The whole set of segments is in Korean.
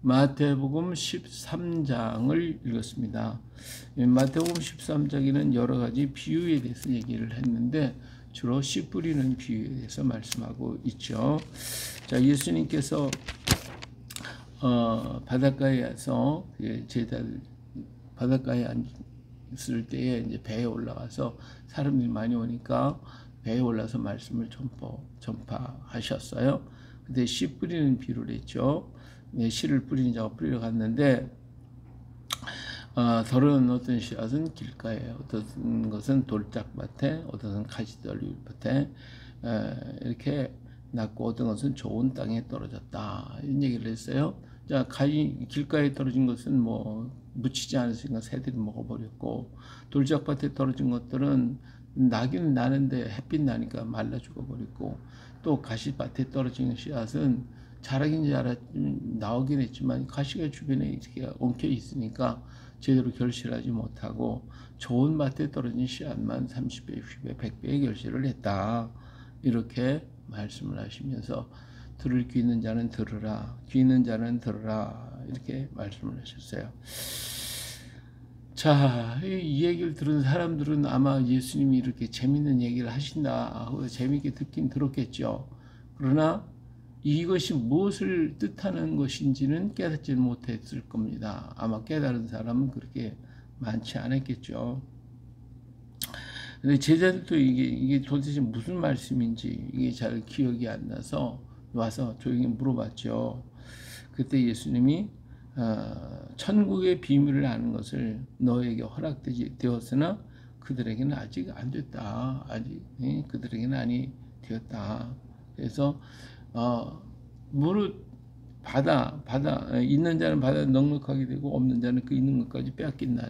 마태복음 13장을 읽었습니다. 마태복음 13장에는 여러 가지 비유에 대해서 얘기를 했는데 주로 씨 뿌리는 비유에 대해서 말씀하고 있죠. 자, 예수님께서 바닷가에서 제자들 바닷가에 앉을 때에 이제 배에 올라가서 사람들이 많이 오니까 배에 올라서 말씀을 전파하셨어요. 근데 씨 뿌리는 비유를 했죠. 씨를 뿌리는 자가 뿌리러 갔는데 더러운 어떤 씨앗은 길가에, 어떤 것은 돌짝밭에, 어떤 것은 가시떨기밭에 이렇게 났고 어떤 것은 좋은 땅에 떨어졌다, 이런 얘기를 했어요. 자, 길가에 떨어진 것은 뭐 묻히지 않았으니까 새들이 먹어버렸고, 돌짝밭에 떨어진 것들은 나기는 나는데 햇빛 나니까 말라 죽어버렸고, 또 가시밭에 떨어진 씨앗은 자라긴 나오긴 했지만 가시가 주변에 이렇게 엉켜 있으니까 제대로 결실하지 못하고 좋은 밭에 떨어진 씨앗만 30배, 60배, 100배의 결실을 했다, 이렇게 말씀을 하시면서 들을 귀 있는 자는 들으라, 귀 있는 자는 들으라, 이렇게 말씀을 하셨어요. 자, 이 얘기를 들은 사람들은 아마 예수님이 이렇게 재밌는 얘기를 하신다 하고 재밌게 듣긴 들었겠죠. 그러나 이것이 무엇을 뜻하는 것인지는 깨닫지 못했을 겁니다. 아마 깨달은 사람은 그렇게 많지 않았겠죠. 근데 제자들도 이게 도대체 무슨 말씀인지 이게 잘 기억이 안 나서 와서 조용히 물어봤죠. 그때 예수님이 천국의 비밀을 아는 것을 너에게 허락되었으나 그들에게는 아직 안 됐다. 아직 그들에게는 아니 되었다. 그래서 무릇 받아 있는 자는 받아 넉넉하게 되고 없는 자는 그 있는 것까지 빼앗긴다.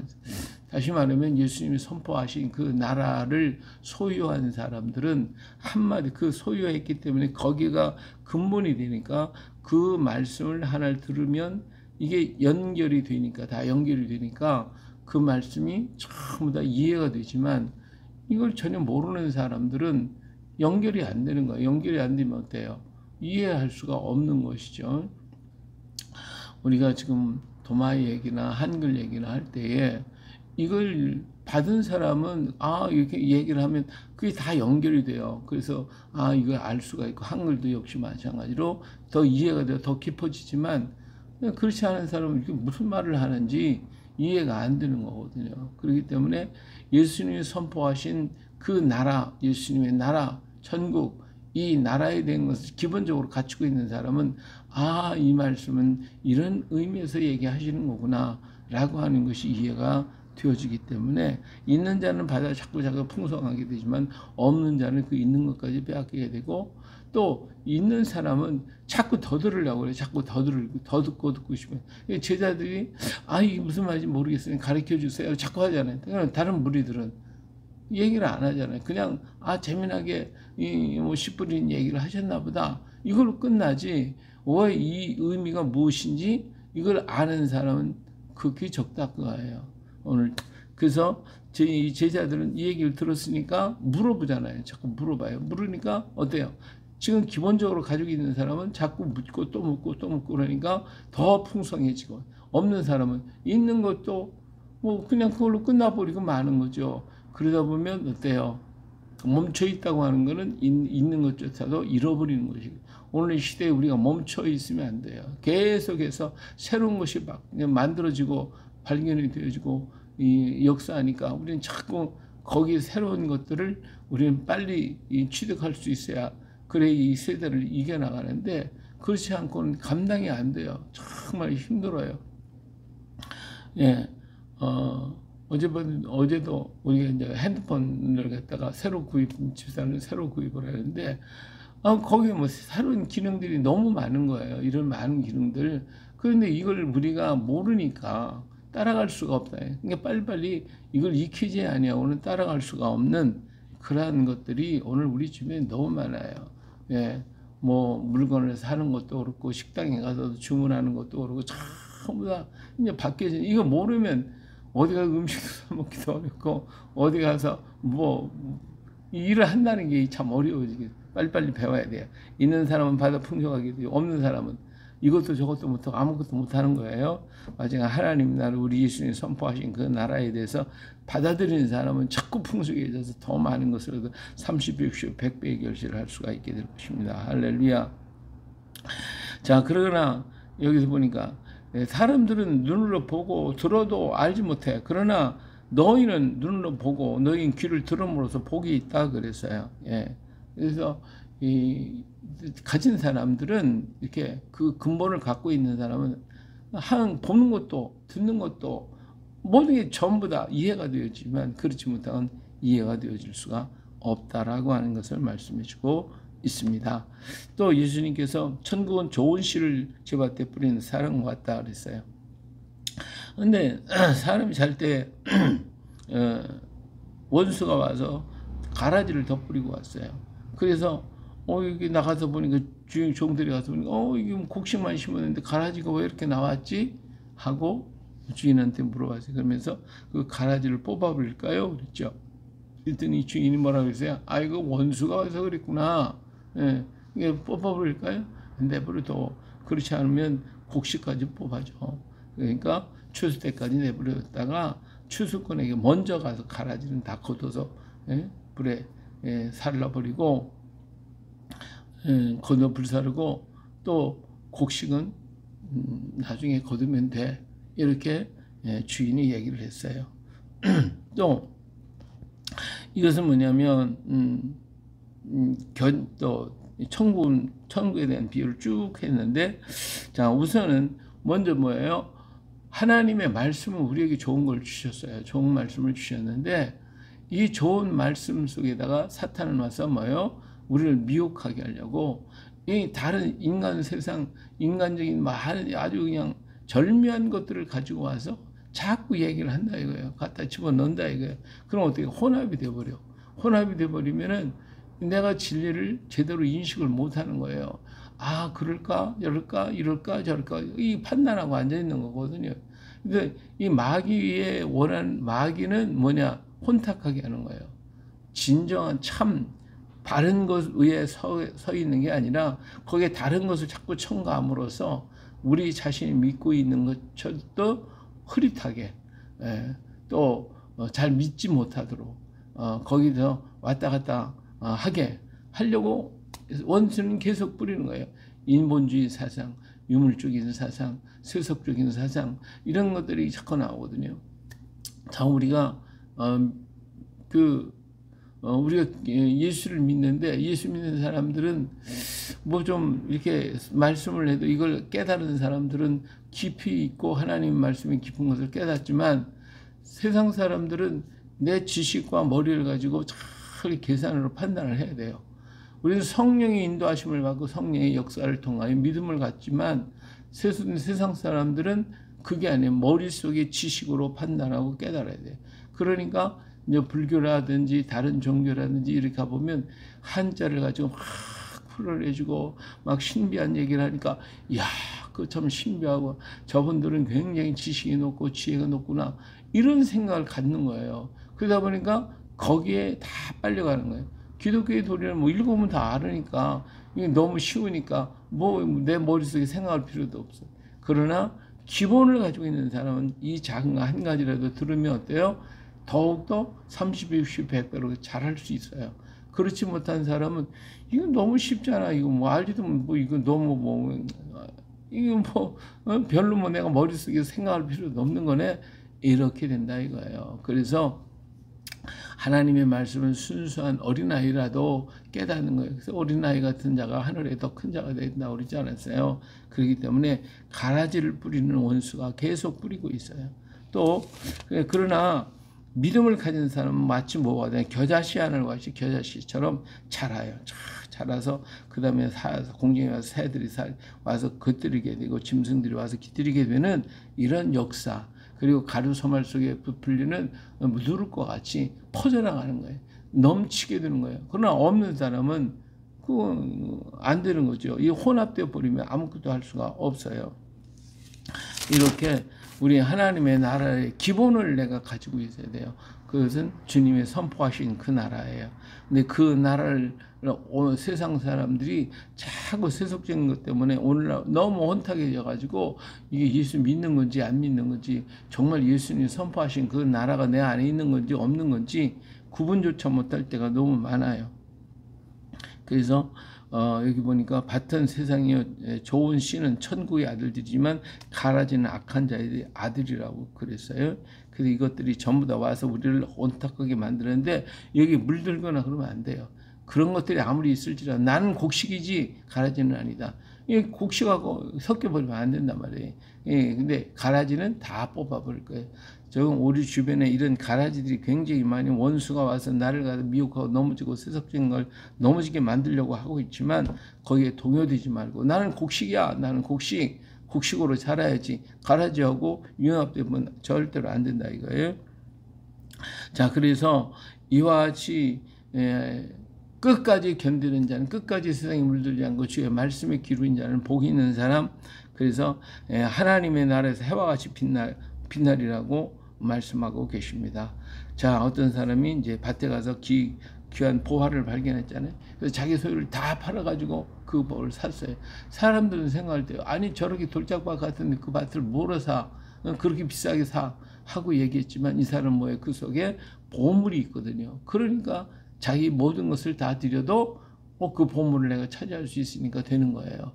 다시 말하면 예수님이 선포하신 그 나라를 소유한 사람들은 한마디 그 소유했기 때문에 거기가 근본이 되니까 그 말씀을 하나를 들으면 이게 연결이 되니까, 다 연결이 되니까 그 말씀이 전부 다 이해가 되지만 이걸 전혀 모르는 사람들은 연결이 안 되는 거예요. 연결이 안 되면 어때요? 이해할 수가 없는 것이죠. 우리가 지금 도마이 얘기나 한글 얘기나 할 때에 이걸 받은 사람은 이렇게 얘기를 하면 그게 다 연결이 돼요. 그래서 이걸 알 수가 있고, 한글도 역시 마찬가지로 더 이해가 돼요. 더 깊어지지만 그렇지 않은 사람은 이게 무슨 말을 하는지 이해가 안 되는 거거든요. 그렇기 때문에 예수님이 선포하신 그 나라, 예수님의 나라, 천국, 이 나라에 대한 것을 기본적으로 갖추고 있는 사람은 이 말씀은 이런 의미에서 얘기하시는 거구나 라고 하는 것이 이해가 되어지기 때문에 있는 자는 받아 자꾸 풍성하게 되지만 없는 자는 그 있는 것까지 빼앗기게 되고, 또 있는 사람은 자꾸 더 들으려고 그래. 자꾸 더 듣고 싶으면 제자들이 이게 무슨 말인지 모르겠으니 가르쳐 주세요 자꾸 하잖아요. 다른 무리들은 얘기를 안 하잖아요. 그냥 재미나게 씨 뿌리는 얘기를 하셨나 보다, 이걸로 끝나지 왜 이 의미가 무엇인지 이걸 아는 사람은 그게 적다 그거예요. 오늘 그래서 이 제자들은 이 얘기를 들었으니까 물어보잖아요. 자꾸 물어봐요. 물으니까 어때요? 지금 기본적으로 가지고 있는 사람은 자꾸 묻고 또 묻고 또 묻고 그러니까 더 풍성해지고, 없는 사람은 있는 것도 뭐 그냥 그걸로 끝나버리고 마는 거죠. 그러다 보면 어때요? 멈춰 있다고 하는 거는 있는 것조차도 잃어버리는 것이고, 오늘 이 시대에 우리가 멈춰 있으면 안 돼요. 계속해서 새로운 것이 막 만들어지고 발견이 되어지고 역사하니까 우리는 자꾸 거기 새로운 것들을 우리는 빨리 취득할 수 있어야 그래 이 세대를 이겨나가는데, 그렇지 않고는 감당이 안 돼요. 정말 힘들어요. 예, 어제도 우리가 이제 핸드폰을 갖다가 집사는 새로 구입을 하는데, 거기에 뭐 새로운 기능들이 너무 많은 거예요. 이런 많은 기능들. 그런데 이걸 우리가 모르니까 따라갈 수가 없다. 그러니까 빨리빨리 이걸 익히지 아니하고는 따라갈 수가 없는 그러한 것들이 오늘 우리 주변에 너무 많아요. 예, 뭐 물건을 사는 것도 그렇고 식당에 가서 주문하는 것도 그렇고 전부 다 이제 바뀌어져. 이거 모르면 어디 가서 음식도 사 먹기도 어렵고, 어디 가서 뭐 일을 한다는 게 참 어려워지게 빨리빨리 배워야 돼요. 있는 사람은 받아 풍성하게 되고, 없는 사람은 이것도 저것도 못하고 아무것도 못하는 거예요. 마지막 하나님 나라 우리 예수님이 선포하신 그 나라에 대해서 받아들이는 사람은 자꾸 풍성해져서 더 많은 것을 얻어 30, 60, 100배의 결실을 할 수가 있게 될 것입니다. 할렐루야. 자, 그러나 여기서 보니까 사람들은 눈으로 보고 들어도 알지 못해. 그러나 너희는 눈으로 보고 너희는 귀를 들음으로써 복이 있다 그랬어요. 예. 그래서 이 가진 사람들은 이렇게 그 근본을 갖고 있는 사람은 보는 것도 듣는 것도 모든 게 전부 다 이해가 되어지만 그렇지 못한 이해가 되어질 수가 없다라고 하는 것을 말씀해 주고 있습니다. 또 예수님께서 천국은 좋은 씨를 제밭에 뿌리는 사람과 같다 그랬어요. 근데 사람이 잘 때 원수가 와서 가라지를 덧뿌리고 왔어요. 그래서 여기 나가서 보니까 주인 종들이 가서 보니까 이게 곡식만 심었는데 가라지가 왜 이렇게 나왔지? 하고 주인한테 물어봤어요. 그러면서 그 가라지를 뽑아버릴까요? 그랬죠. 그랬더니 주인이 뭐라고 그랬어요? 이거 원수가 와서 그랬구나. 예, 이게 뽑아버릴까요? 내버려둬. 그렇지 않으면 곡식까지 뽑아줘. 그러니까 추수 때까지 내버려뒀다가 추수꾼에게 먼저 가서 가라지는 다 걷어서 불에 살라버리고 건너 불사르고 또 곡식은 나중에 거두면 돼. 이렇게 주인이 얘기를 했어요. 또 이것은 뭐냐면 또 천국에 대한 비유를 쭉 했는데, 자, 우선은 먼저 뭐예요? 하나님의 말씀은 우리에게 좋은 걸 주셨어요. 좋은 말씀을 주셨는데 이 좋은 말씀 속에다가 사탄은 와서 뭐예요? 우리를 미혹하게 하려고 이 다른 인간 세상 인간적인 아주 그냥 절묘한 것들을 가지고 와서 자꾸 얘기를 한다 이거예요. 갖다 집어넣는다 이거예요. 그럼 어떻게 혼합이 돼버려. 혼합이 돼버리면은 내가 진리를 제대로 인식을 못하는 거예요. 그럴까 저럴까 이럴까 저럴까 이 판단하고 앉아 있는 거거든요. 근데 이 마귀의 원하는 마귀는 뭐냐? 혼탁하게 하는 거예요. 진정한 참 바른 것 위에 서 있는 게 아니라 거기에 다른 것을 자꾸 첨가함으로써 우리 자신이 믿고 있는 것도 흐릿하게 또 잘 믿지 못하도록 거기서 왔다 갔다 하게 하려고 원수는 계속 뿌리는 거예요. 인본주의 사상, 유물적인 사상, 세속적인 사상 이런 것들이 자꾸 나오거든요. 자, 우리가 우리가 예수를 믿는데 예수 믿는 사람들은 뭐 좀 이렇게 말씀을 해도 이걸 깨달은 사람들은 깊이 있고 하나님 말씀이 깊은 것을 깨닫지만 세상 사람들은 내 지식과 머리를 가지고 잘 계산으로 판단을 해야 돼요. 우리는 성령의 인도하심을 받고 성령의 역사를 통하여 믿음을 갖지만 세상 사람들은 그게 아니에요. 머릿속에 지식으로 판단하고 깨달아야 돼요. 그러니까 이제 불교라든지 다른 종교라든지 이렇게 가보면 한자를 가지고 막 풀어내주고 막 신비한 얘기를 하니까 그거 참 신비하고 저분들은 굉장히 지식이 높고 지혜가 높구나 이런 생각을 갖는 거예요. 그러다 보니까 거기에 다 빨려가는 거예요. 기독교의 도리는 뭐 읽으면 다 알으니까 이게 너무 쉬우니까 뭐 내 머릿속에 생각할 필요도 없어요. 그러나 기본을 가지고 있는 사람은 이 작은 거 한 가지라도 들으면 어때요? 더욱더 30, 60, 100배로 잘할 수 있어요. 그렇지 못한 사람은 이거 너무 쉽잖아. 이거 뭐 알지도 뭐 이거 너무 이거 별로 뭐 내가 머릿속에 생각할 필요도 없는 거네. 이렇게 된다 이거예요. 그래서 하나님의 말씀은 순수한 어린아이라도 깨닫는 거예요. 그래서 어린아이 같은 자가 하늘에 더 큰 자가 된다고 그러지 않았어요. 그렇기 때문에 가라지를 뿌리는 원수가 계속 뿌리고 있어요. 또 그러나 믿음을 가진 사람은 마치 뭐가 돼? 겨자씨 하늘 같이 겨자씨처럼 자라요. 자라서 그 다음에 공중에 와서 새들이 와서 겉들이게 되고 짐승들이 와서 깃들이게 되는 이런 역사, 그리고 가루 소말 속에 부풀리는 누룩과 같이 퍼져나가는 거예요. 넘치게 되는 거예요. 그러나 없는 사람은 그거 안 되는 거죠. 이 혼합되어 버리면 아무것도 할 수가 없어요. 이렇게 우리 하나님의 나라의 기본을 내가 가지고 있어야 돼요. 그것은 주님이 선포하신 그 나라예요. 근데 그 나라를 세상 사람들이 자꾸 세속적인 것 때문에 오늘날 너무 혼탁해져 가지고 이게 예수 믿는 건지 안 믿는 건지, 정말 예수님이 선포하신 그 나라가 내 안에 있는 건지 없는 건지 구분조차 못할 때가 너무 많아요. 그래서 여기 보니까 밭은 세상에 좋은 씨는 천국의 아들들이지만 가라지는 악한 자의 아들이라고 그랬어요. 그래서 이것들이 전부 다 와서 우리를 온탁하게 만드는데 여기 물들거나 그러면 안 돼요. 그런 것들이 아무리 있을지라도 나는 곡식이지 가라지는 아니다. 이 곡식하고 섞여버리면 안 된단 말이에요. 예, 근데 가라지는 다 뽑아버릴 거예요. 지금 우리 주변에 이런 가라지들이 굉장히 많이 원수가 와서 나를 가서 미혹하고 넘어지고 세속적인 걸 넘어지게 만들려고 하고 있지만 거기에 동요되지 말고 나는 곡식이야. 나는 곡식으로 자라야지. 가라지하고 융합되면 절대로 안 된다 이거예요. 자, 그래서 이와 같이 끝까지 견디는 자는, 끝까지 세상에 물들지 않고 주의 말씀에 기울인 자는 복이 있는 사람. 그래서 하나님의 나라에서 해와 같이 빛나리라고 말씀하고 계십니다. 자, 어떤 사람이 이제 밭에 가서 귀한 보화를 발견했잖아요. 그래서 자기 소유를 다 팔아가지고 그 보화를 샀어요. 사람들은 생각할 때 아니 저렇게 돌짝밭 같은데 그 밭을 뭐로 사? 그렇게 비싸게 사? 하고 얘기했지만 이 사람은 뭐예요? 그 속에 보물이 있거든요. 그러니까 자기 모든 것을 다 드려도 그 보물을 내가 차지할 수 있으니까 되는 거예요.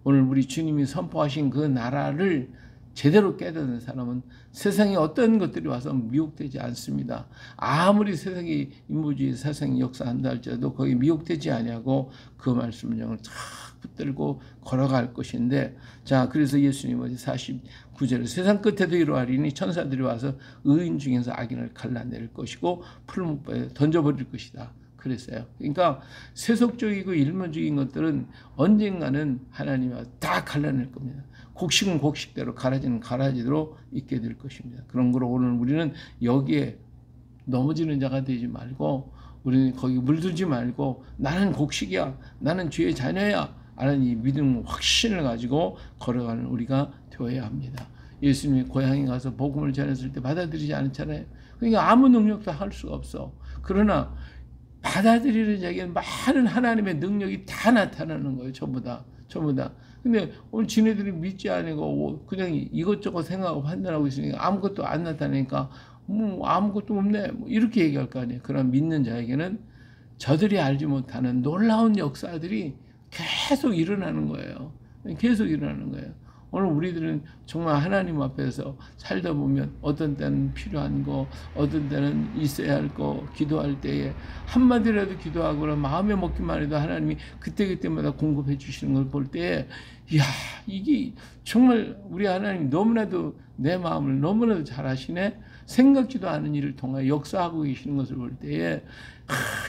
오늘 우리 주님이 선포하신 그 나라를 제대로 깨닫는 사람은 세상에 어떤 것들이 와서 미혹되지 않습니다. 아무리 세상이 인부주의 세상이 역사한다 할지라도 거기 미혹되지 아니하고 그 말씀을 영을 쫙 붙들고 걸어갈 것인데, 자, 그래서 예수님은 49절에 세상 끝에도 이러하리니 천사들이 와서 의인 중에서 악인을 갈라낼 것이고 풀무불에 던져버릴 것이다 그랬어요. 그러니까 세속적이고 일반적인 것들은 언젠가는 하나님이 다 갈라낼 겁니다. 곡식은 곡식대로, 가라지는 가라지대로 있게 될 것입니다. 그런 거로 오늘 우리는 여기에 넘어지는 자가 되지 말고, 우리는 거기 물들지 말고 나는 곡식이야, 나는 주의 자녀야 라는 이 믿음 확신을 가지고 걸어가는 우리가 되어야 합니다. 예수님이 고향에 가서 복음을 전했을 때 받아들이지 않았잖아요. 그러니까 아무 능력도 할 수가 없어. 그러나 받아들이는 자에게는 많은 하나님의 능력이 다 나타나는 거예요. 전부 다. 근데 오늘 지네들이 믿지 않고 그냥 이것저것 생각하고 판단하고 있으니까 아무것도 안 나타나니까 아무것도 없네 이렇게 얘기할 거 아니에요. 그러나 믿는 자에게는 저들이 알지 못하는 놀라운 역사들이 계속 일어나는 거예요. 오늘 우리들은 정말 하나님 앞에서 살다 보면 어떤 때는 필요한 거, 어떤 때는 있어야 할 거, 기도할 때에 한마디라도 기도하거나 마음에 먹기만 해도 하나님이 그때그때마다 공급해 주시는 걸 볼 때에, 이야, 이게 정말 우리 하나님이 너무나도 내 마음을 너무나도 잘 아시네. 생각지도 않은 일을 통하여 역사하고 계시는 것을 볼 때에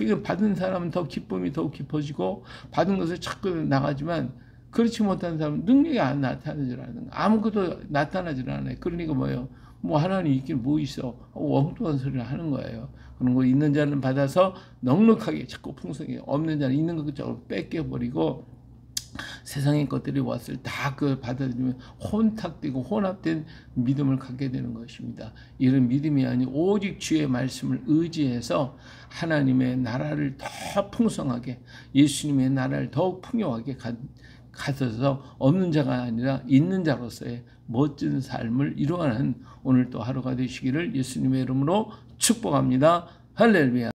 이거 받은 사람은 더 기쁨이 더 깊어지고 받은 것을 자꾸 나가지만 그렇지 못한 사람은 능력이 안 나타나질 않는 거야. 아무것도 나타나질 않아요. 그러니까 뭐예요? 뭐 하나님 있긴 뭐 있어? 엉뚱한 소리를 하는 거예요. 그런 거 있는 자는 받아서 넉넉하게 자꾸 풍성해, 없는 자는 있는 것처럼 뺏겨버리고 세상의 것들이 왔을 때 다 그걸 받아들이면 혼탁되고 혼합된 믿음을 갖게 되는 것입니다. 이런 믿음이 아닌 오직 주의 말씀을 의지해서 하나님의 나라를 더 풍성하게, 예수님의 나라를 더욱 풍요하게 가져서 없는 자가 아니라 있는 자로서의 멋진 삶을 이루어가는 오늘 또 하루가 되시기를 예수님의 이름으로 축복합니다. 할렐루야.